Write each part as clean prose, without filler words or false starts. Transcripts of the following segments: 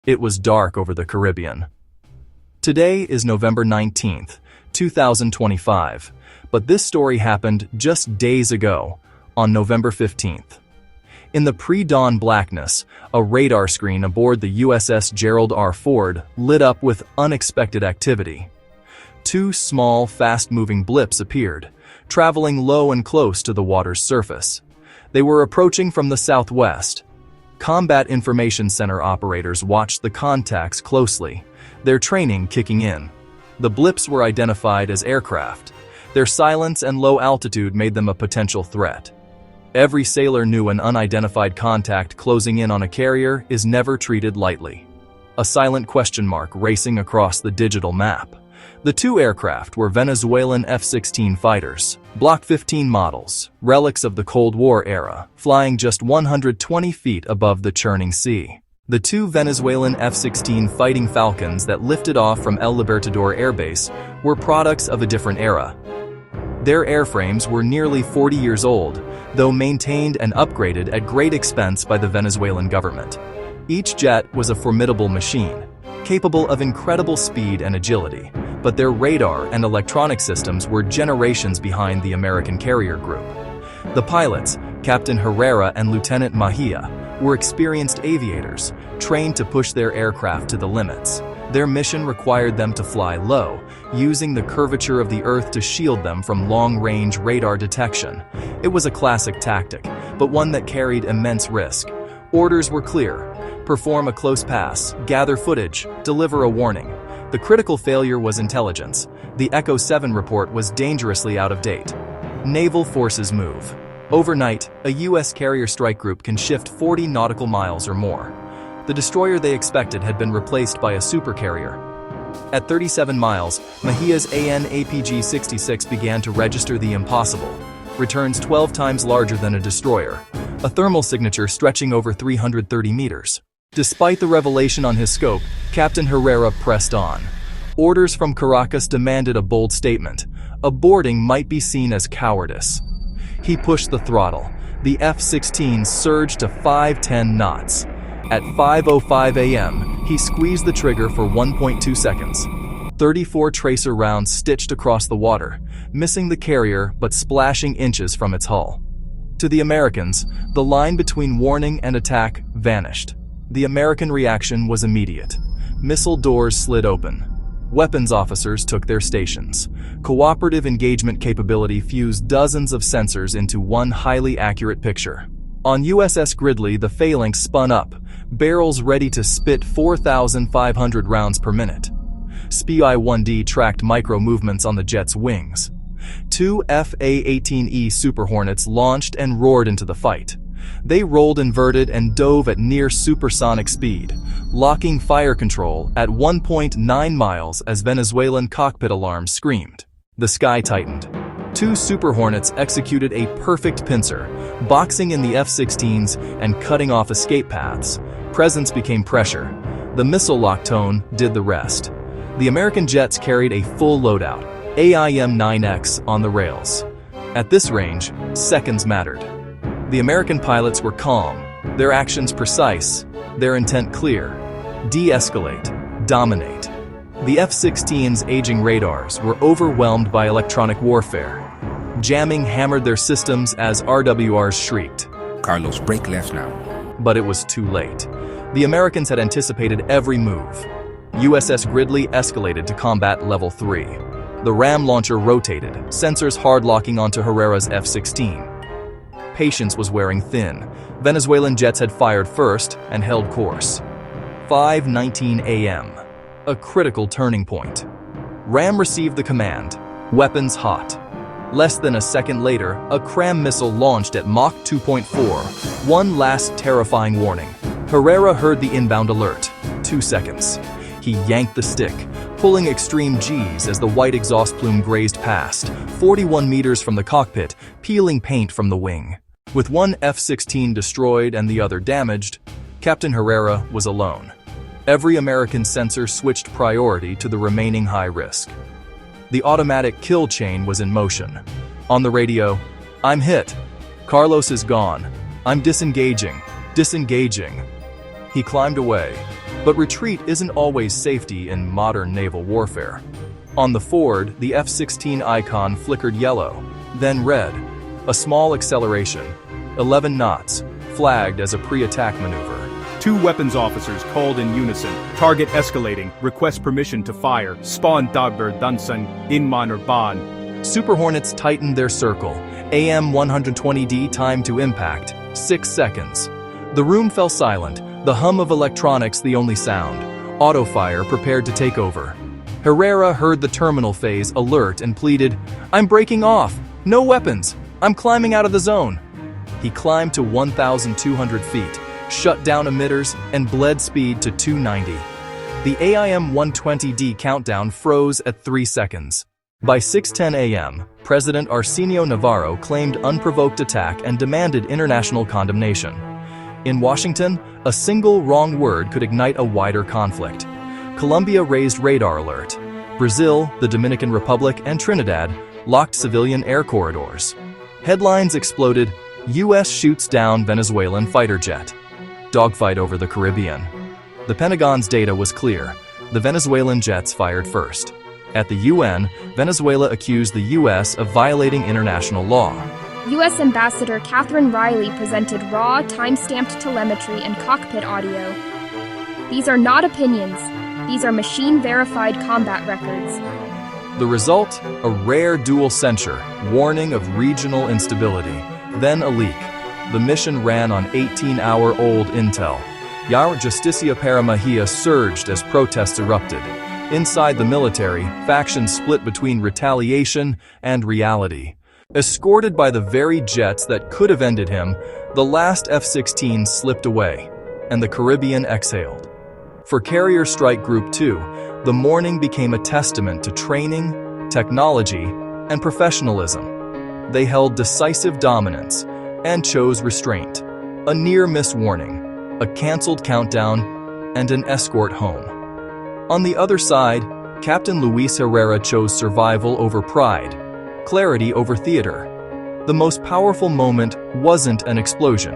It was dark over the Caribbean. Today is November 19th, 2025, but this story happened just days ago, on November 15th. In the pre-dawn blackness, a radar screen aboard the USS Gerald R. Ford lit up with unexpected activity. Two small, fast-moving blips appeared, traveling low and close to the water's surface. They were approaching from the southwest. Combat Information Center operators watched the contacts closely, their training kicking in. The blips were identified as aircraft. Their silence and low altitude made them a potential threat. Every sailor knew an unidentified contact closing in on a carrier is never treated lightly. A silent question mark racing across the digital map. The two aircraft were Venezuelan F-16 fighters, Block 15 models, relics of the Cold War era, flying just 120 feet above the churning sea. The two Venezuelan F-16 fighting Falcons that lifted off from El Libertador Air Base were products of a different era. Their airframes were nearly 40 years old, though maintained and upgraded at great expense by the Venezuelan government. Each jet was a formidable machine, capable of incredible speed and agility, but their radar and electronic systems were generations behind the American carrier group. The pilots, Captain Herrera and Lieutenant Mejia, were experienced aviators, trained to push their aircraft to the limits. Their mission required them to fly low, using the curvature of the Earth to shield them from long-range radar detection. It was a classic tactic, but one that carried immense risk. Orders were clear: perform a close pass, gather footage, deliver a warning. The critical failure was intelligence. The Echo 7 report was dangerously out of date. Naval forces move. Overnight, a U.S. carrier strike group can shift 40 nautical miles or more. The destroyer they expected had been replaced by a supercarrier. At 37 miles, Mejia's AN/APG-66 began to register the impossible. Returns 12 times larger than a destroyer. A thermal signature stretching over 330 meters. Despite the revelation on his scope, Captain Herrera pressed on. Orders from Caracas demanded a bold statement. Aborting might be seen as cowardice. He pushed the throttle. The F-16 surged to 510 knots. At 5:05 a.m., he squeezed the trigger for 1.2 seconds. 34 tracer rounds stitched across the water, missing the carrier but splashing inches from its hull. To the Americans, the line between warning and attack vanished. The American reaction was immediate. Missile doors slid open. Weapons officers took their stations. Cooperative engagement capability fused dozens of sensors into one highly accurate picture. On USS Gridley, the phalanx spun up, barrels ready to spit 4,500 rounds per minute. SPI-1D tracked micro-movements on the jet's wings. Two F/A-18E Super Hornets launched and roared into the fight. They rolled inverted and dove at near supersonic speed, locking fire control at 1.9 miles as Venezuelan cockpit alarms screamed. The sky tightened. Two Super Hornets executed a perfect pincer, boxing in the F-16s and cutting off escape paths. Presence became pressure. The missile lock tone did the rest. The American jets carried a full loadout, AIM-9X on the rails. At this range, seconds mattered. The American pilots were calm, their actions precise, their intent clear. De-escalate, dominate. The F-16's aging radars were overwhelmed by electronic warfare. Jamming hammered their systems as RWRs shrieked. Carlos, break left now. But it was too late. The Americans had anticipated every move. USS Gridley escalated to combat level 3. The RAM launcher rotated, sensors hard-locking onto Herrera's F-16. Patience was wearing thin. Venezuelan jets had fired first and held course. 5:19 a.m. A critical turning point. RAM received the command, weapons hot. Less than a second later, a CRAM missile launched at Mach 2.4. One last terrifying warning. Herrera heard the inbound alert. 2 seconds. He yanked the stick, pulling extreme G's as the white exhaust plume grazed past, 41 meters from the cockpit, peeling paint from the wing. With one F-16 destroyed and the other damaged, Captain Herrera was alone. Every American sensor switched priority to the remaining high risk. The automatic kill chain was in motion. On the radio, "I'm hit. Carlos is gone. I'm disengaging. Disengaging." He climbed away, But retreat isn't always safety in modern naval warfare. On the Ford, the F-16 icon flickered yellow, then red. A small acceleration, 11 knots, flagged as a pre-attack maneuver. Two weapons officers called in unison. Target escalating. Request permission to fire. Spawn dagber dansan inman or ban. Super Hornets tightened their circle. AM-120D time to impact, 6 seconds. The room fell silent, the hum of electronics the only sound. Autofire prepared to take over. Herrera heard the terminal phase alert and pleaded, "I'm breaking off! No weapons! I'm climbing out of the zone!" He climbed to 1,200 feet, shut down emitters, and bled speed to 290. The AIM-120D countdown froze at 3 seconds. By 6:10 a.m., President Arsenio Navarro claimed unprovoked attack and demanded international condemnation. In Washington, a single wrong word could ignite a wider conflict. Colombia raised radar alert. Brazil, the Dominican Republic, and Trinidad locked civilian air corridors. Headlines exploded, U.S. shoots down Venezuelan fighter jet. Dogfight over the Caribbean. The Pentagon's data was clear. The Venezuelan jets fired first. At the UN, Venezuela accused the U.S. of violating international law. U.S. Ambassador Catherine Riley presented raw, time-stamped telemetry and cockpit audio. These are not opinions. These are machine-verified combat records. The result? A rare dual censure, warning of regional instability, then a leak. The mission ran on 18-hour-old intel. Yaur Justicia para Mejia surged as protests erupted. Inside the military, factions split between retaliation and reality. Escorted by the very jets that could have ended him, the last F-16 slipped away, and the Caribbean exhaled. For Carrier Strike Group 2, the morning became a testament to training, technology, and professionalism. They held decisive dominance and chose restraint, a near-miss warning, a canceled countdown, and an escort home. On the other side, Captain Luis Herrera chose survival over pride, clarity over theater. The most powerful moment wasn't an explosion.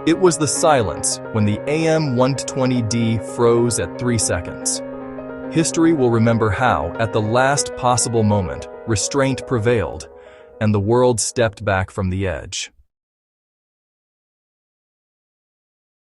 It was the silence when the AM-120D froze at 3 seconds. History will remember how, at the last possible moment, restraint prevailed, and the world stepped back from the edge.